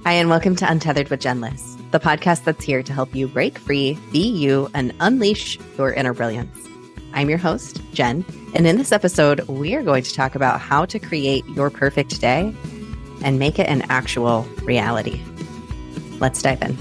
Hi, and welcome to Untethered with Jenless, the podcast that's here to help you break free, be you, and unleash your inner brilliance. I'm your host, Jen, and in this episode, we are going to talk about how to create your perfect day and make it an actual reality. Let's dive in.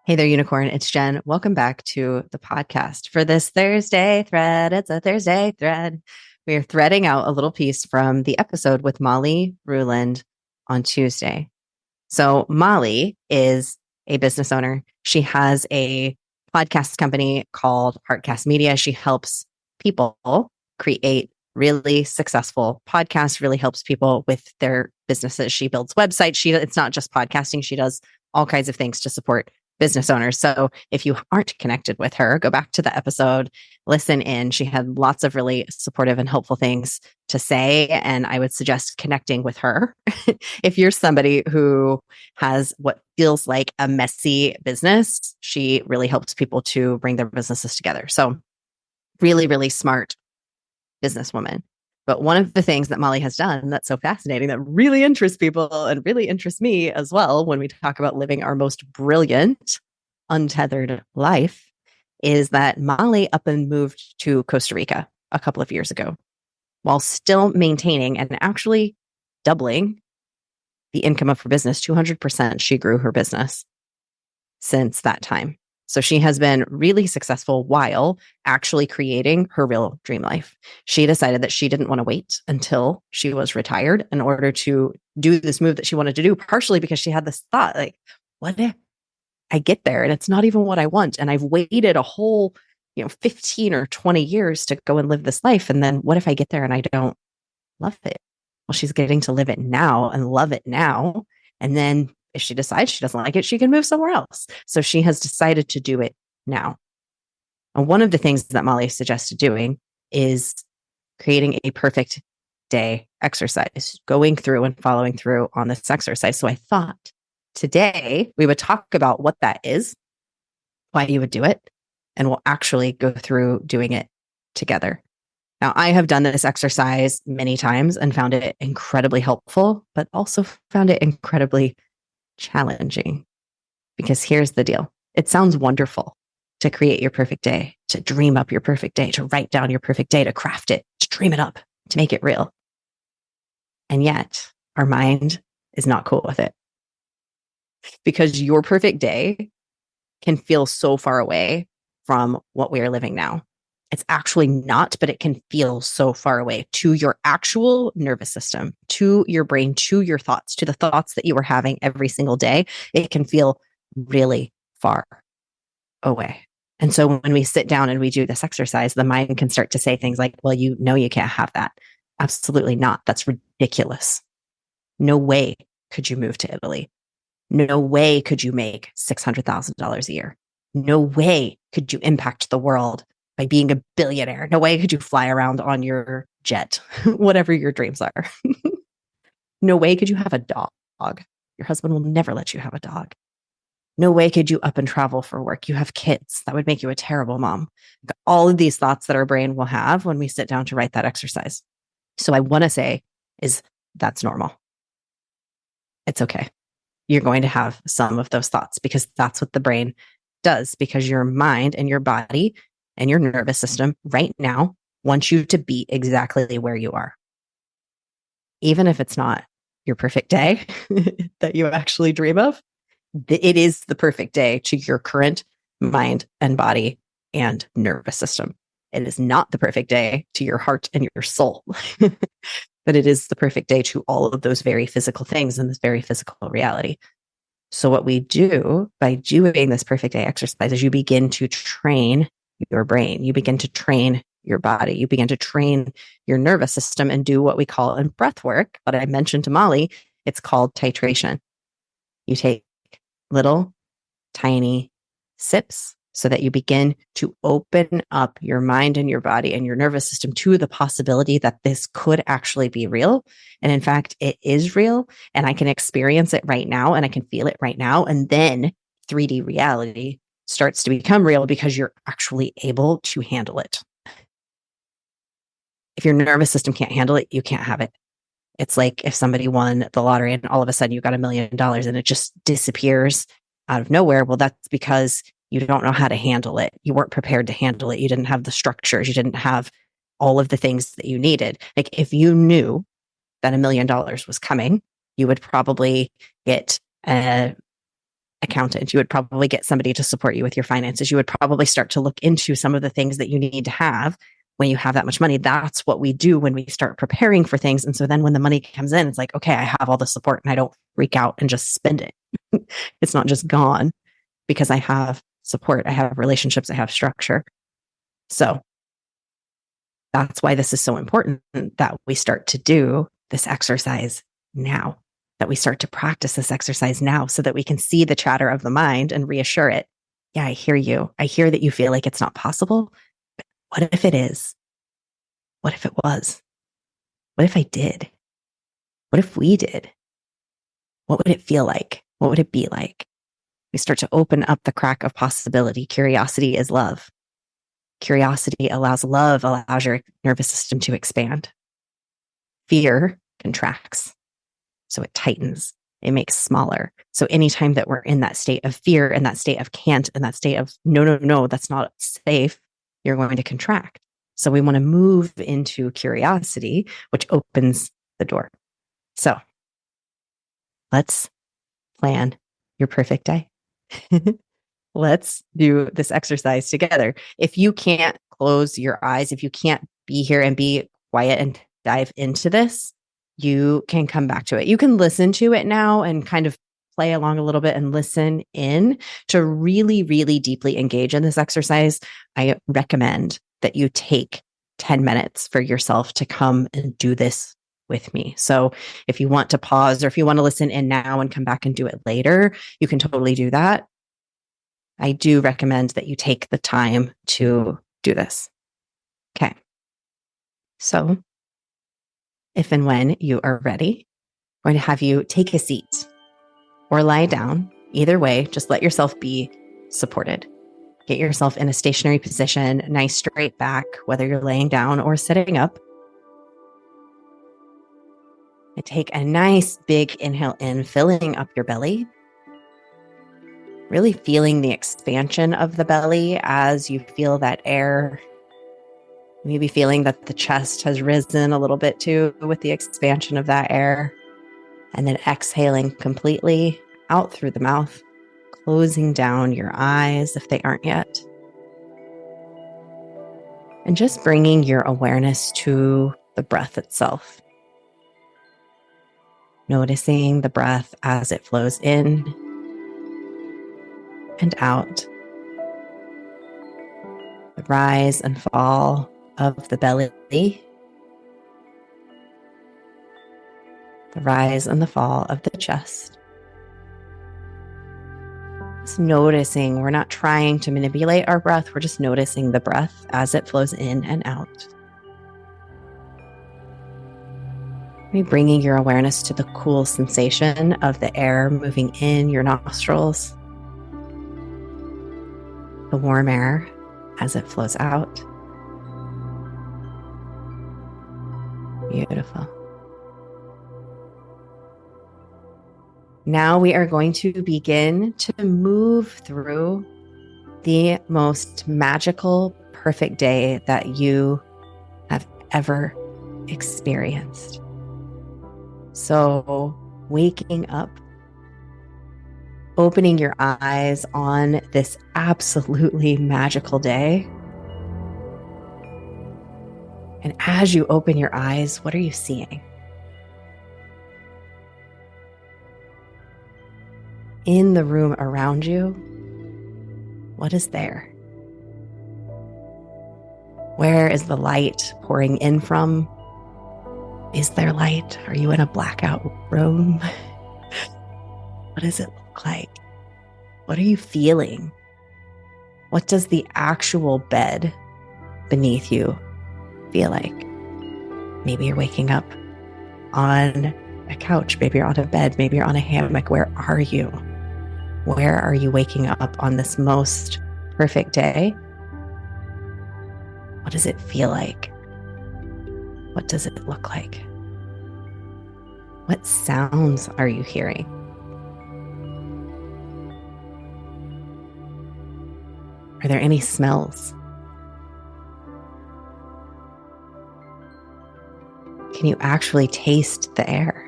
Hey there, unicorn. It's Jen. Welcome back to the podcast for this Thursday thread. It's a Thursday thread. We are threading out a little piece from the episode with Molly Ruland on Tuesday. So Molly is a business owner. She has a podcast company called Heartcast Media. She helps people create really successful podcasts, really helps people with their businesses. She builds websites. It's not just podcasting. She does all kinds of things to support business owners. So if you aren't connected with her, go back to the episode, listen in. She had lots of really supportive and helpful things to say. And I would suggest connecting with her. If you're somebody who has what feels like a messy business, she really helps people to bring their businesses together. So really, really smart businesswoman. But one of the things that Molly has done that's so fascinating, that really interests people and really interests me as well when we talk about living our most brilliant, untethered life, is that Molly up and moved to Costa Rica a couple of years ago while still maintaining and actually doubling the income of her business. 200% she grew her business since that time. So she has been really successful while actually creating her real dream life. She decided that she didn't want to wait until she was retired in order to do this move that she wanted to do, partially because she had this thought, like, what if I get there and it's not even what I want? And I've waited a whole, 15 or 20 years to go and live this life. And then what if I get there and I don't love it? Well, she's getting to live it now and love it now. And then if she decides she doesn't like it, she can move somewhere else. So she has decided to do it now. And one of the things that Molly suggested doing is creating a perfect day exercise, going through and following through on this exercise. So I thought today we would talk about what that is, why you would do it, and we'll actually go through doing it together. Now, I have done this exercise many times and found it incredibly helpful, but also found it incredibly challenging, because here's the deal. It sounds wonderful to create your perfect day, to dream up your perfect day, to write down your perfect day, to craft it, to dream it up, to make it real. And yet our mind is not cool with it, because your perfect day can feel so far away from what we are living now. It's actually not, but it can feel so far away to your actual nervous system, to your brain, to your thoughts, to the thoughts that you are having every single day. It can feel really far away. And so when we sit down and we do this exercise, the mind can start to say things like, well, you can't have that. Absolutely not. That's ridiculous. No way could you move to Italy. No way could you make $600,000 a year. No way could you impact the world by being a billionaire. No way could you fly around on your jet, whatever your dreams are. No way could you have a dog. Your husband will never let you have a dog. No way could you up and travel for work. You have kids. That would make you a terrible mom. All of these thoughts that our brain will have when we sit down to write that exercise. So I want to say is that's normal. It's okay. You're going to have some of those thoughts because that's what the brain does, because your mind and your body and your nervous system right now wants you to be exactly where you are. Even if it's not your perfect day that you actually dream of, it is the perfect day to your current mind and body and nervous system. It is not the perfect day to your heart and your soul, but it is the perfect day to all of those very physical things in this very physical reality. So what we do by doing this perfect day exercise is you begin to train your brain. You begin to train your body. You begin to train your nervous system and do what we call in breath work. What I mentioned to Molly, it's called titration. You take little tiny sips so that you begin to open up your mind and your body and your nervous system to the possibility that this could actually be real. And in fact, it is real, and I can experience it right now and I can feel it right now. And then 3D reality starts to become real because you're actually able to handle it. If your nervous system can't handle it, you can't have it. It's like if somebody won the lottery and all of a sudden you got $1 million and it just disappears out of nowhere. Well, that's because you don't know how to handle it. You weren't prepared to handle it. You didn't have the structures. You didn't have all of the things that you needed. Like if you knew that $1 million was coming, you would probably get an accountant. You would probably get somebody to support you with your finances. You would probably start to look into some of the things that you need to have when you have that much money. That's what we do when we start preparing for things. And so then when the money comes in, it's like, okay, I have all the support and I don't freak out and just spend it. It's not just gone because I have support. I have relationships. I have structure. So that's why this is so important that we start to do this exercise now, that we start to practice this exercise now so that we can see the chatter of the mind and reassure it. Yeah, I hear you. I hear that you feel like it's not possible. But what if it is? What if it was? What if I did? What if we did? What would it feel like? What would it be like? We start to open up the crack of possibility. Curiosity is love. Curiosity allows love, allows your nervous system to expand. Fear contracts. So it tightens. It makes smaller. So anytime that we're in that state of fear and that state of can't and that state of no, that's not safe, you're going to contract. So we want to move into curiosity, which opens the door. So let's plan your perfect day. Let's do this exercise together. If you can't close your eyes, if you can't be here and be quiet and dive into this, you can come back to it. You can listen to it now and kind of play along a little bit and listen in to really, really deeply engage in this exercise. I recommend that you take 10 minutes for yourself to come and do this with me. So if you want to pause or if you want to listen in now and come back and do it later, you can totally do that. I do recommend that you take the time to do this. Okay. So if and when you are ready, I'm going to have you take a seat or lie down. Either way, just let yourself be supported. Get yourself in a stationary position, nice straight back, whether you're laying down or sitting up. And take a nice big inhale in, filling up your belly. Really feeling the expansion of the belly as you feel that air. Maybe feeling that the chest has risen a little bit too with the expansion of that air. And then exhaling completely out through the mouth, closing down your eyes if they aren't yet. And just bringing your awareness to the breath itself. Noticing the breath as it flows in and out. The rise and fall of the belly. The rise and the fall of the chest. Just noticing, we're not trying to manipulate our breath, we're just noticing the breath as it flows in and out. Maybe bringing your awareness to the cool sensation of the air moving in your nostrils. The warm air as it flows out. Beautiful. Now we are going to begin to move through the most magical, perfect day that you have ever experienced. So, waking up, opening your eyes on this absolutely magical day. And as you open your eyes, what are you seeing? In the room around you, what is there? Where is the light pouring in from? Is there light? Are you in a blackout room? What does it look like? What are you feeling? What does the actual bed beneath you feel like? Maybe you're waking up on a couch. Maybe you're on a bed. Maybe you're on a hammock. Where are you? Where are you waking up on this most perfect day? What does it feel like? What does it look like? What sounds are you hearing? Are there any smells? Can you actually taste the air?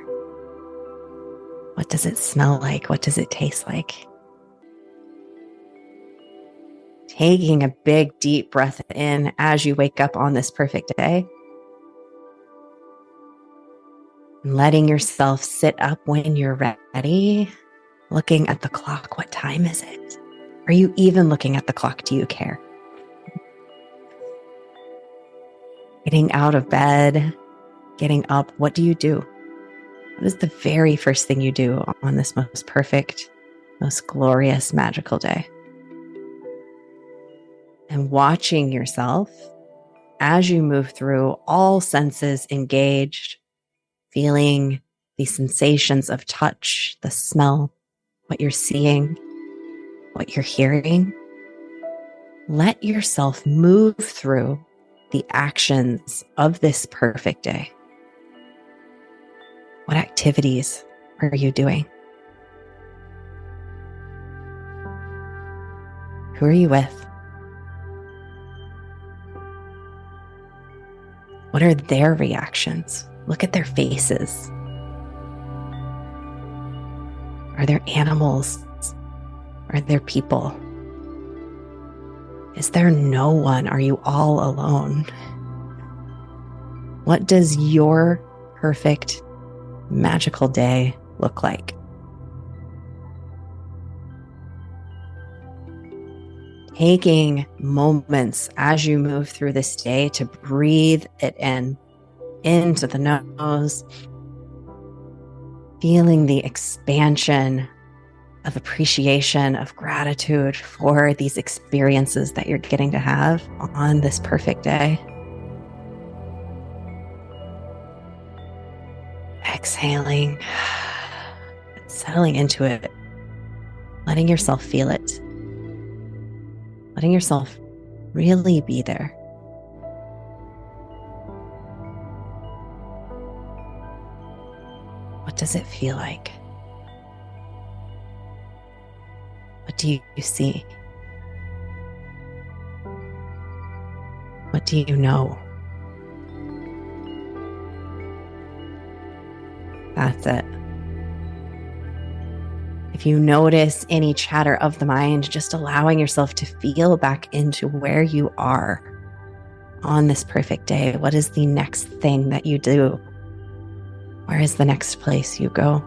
What does it smell like? What does it taste like? Taking a big, deep breath in as you wake up on this perfect day. And letting yourself sit up when you're ready. Looking at the clock. What time is it? Are you even looking at the clock? Do you care? Getting out of bed, getting up. What do you do? What is the very first thing you do on this most perfect, most glorious, magical day? And watching yourself as you move through, all senses engaged, feeling the sensations of touch, the smell, what you're seeing, what you're hearing. Let yourself move through the actions of this perfect day. What activities are you doing? Who are you with? What are their reactions? Look at their faces. Are there animals? Are there people? Is there no one? Are you all alone? What does your perfect, magical day look like? Taking moments as you move through this day to breathe it in, into the nose, feeling the expansion of appreciation, of gratitude for these experiences that you're getting to have on this perfect day. Exhaling, settling into it, letting yourself feel it, letting yourself really be there. What does it feel like? What do you see? What do you know? That's it. If you notice any chatter of the mind, just allowing yourself to feel back into where you are on this perfect day. What is the next thing that you do? Where is the next place you go?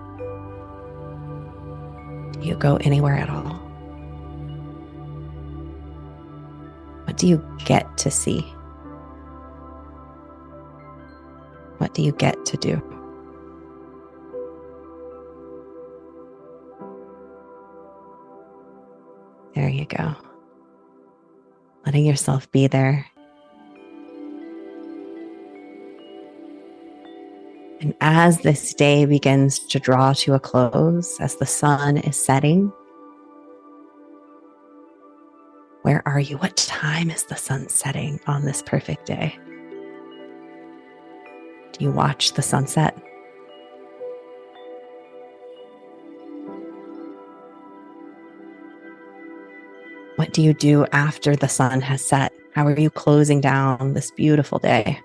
Do you go anywhere at all? What do you get to see? What do you get to do? There you go. Letting yourself be there. And as this day begins to draw to a close, as the sun is setting, where are you? What time is the sun setting on this perfect day? Do you watch the sunset? What do you do after the sun has set? How are you closing down this beautiful day?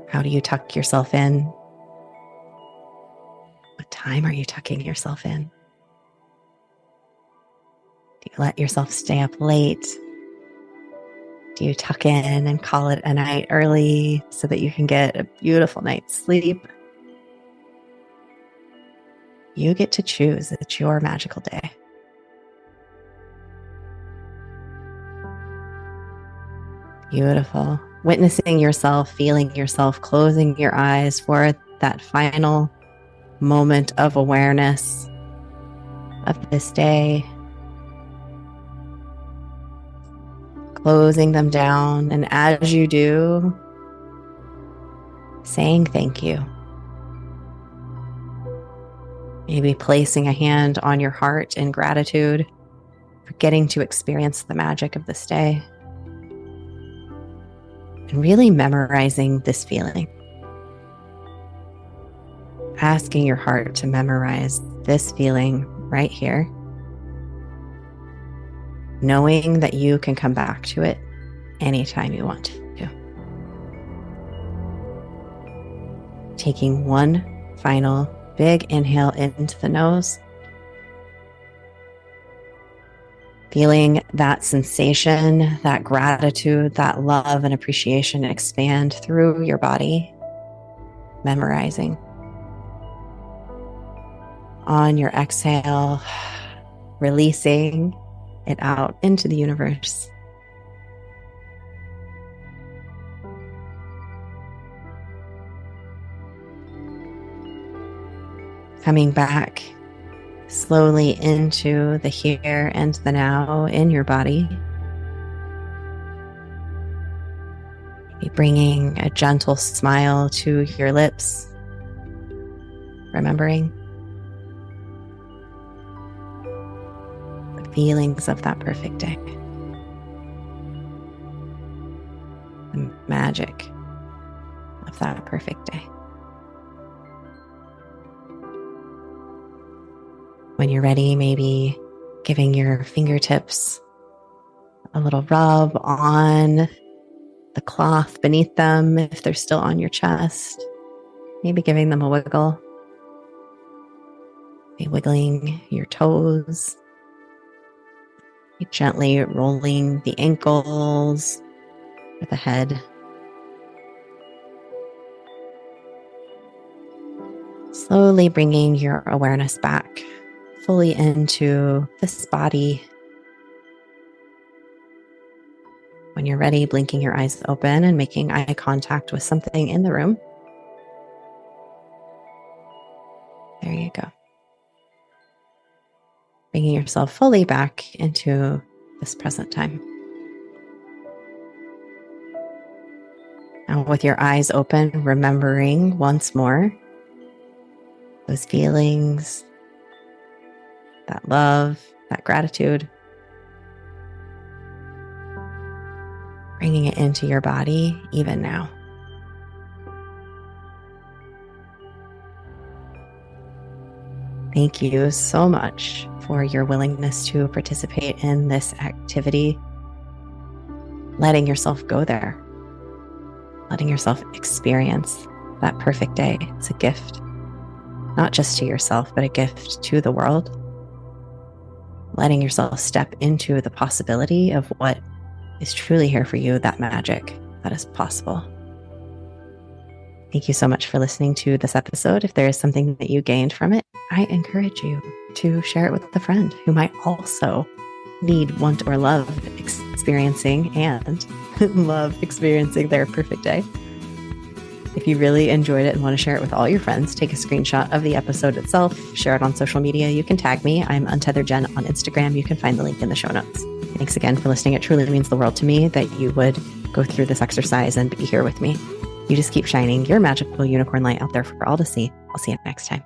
How do you tuck yourself in? What time are you tucking yourself in? Do you let yourself stay up late? Do you tuck in and call it a night early so that you can get a beautiful night's sleep? You get to choose. It's your magical day. Beautiful. Witnessing yourself, feeling yourself, closing your eyes for that final moment of awareness of this day. Closing them down, and as you do, saying thank you. Maybe placing a hand on your heart in gratitude for getting to experience the magic of this day. And really memorizing this feeling. Asking your heart to memorize this feeling right here. Knowing that you can come back to it anytime you want to. Taking one final big inhale into the nose. Feeling that sensation, that gratitude, that love and appreciation expand through your body. Memorizing. On your exhale, releasing it out into the universe. Coming back slowly into the here and the now in your body. Maybe bringing a gentle smile to your lips. Remembering the feelings of that perfect day. The magic of that perfect day. When you're ready, maybe giving your fingertips a little rub on the cloth beneath them if they're still on your chest. Maybe giving them a wiggle. Maybe wiggling your toes. Maybe gently rolling the ankles or the head. Slowly bringing your awareness back fully into this body. When you're ready, blinking your eyes open and making eye contact with something in the room. There you go. Bringing yourself fully back into this present time. Now, with your eyes open, remembering once more those feelings, that love, that gratitude. Bringing it into your body even now. Thank you so much for your willingness to participate in this activity. Letting yourself go there. Letting yourself experience that perfect day. It's a gift, not just to yourself, but a gift to the world. Letting yourself step into the possibility of what is truly here for you, that magic that is possible. Thank you so much for listening to this episode. If there is something that you gained from it, I encourage you to share it with a friend who might also need, want, or love experiencing and love experiencing their perfect day. If you really enjoyed it and want to share it with all your friends, take a screenshot of the episode itself, share it on social media. You can tag me. I'm UntetheredJen on Instagram. You can find the link in the show notes. Thanks again for listening. It truly means the world to me that you would go through this exercise and be here with me. You just keep shining your magical unicorn light out there for all to see. I'll see you next time.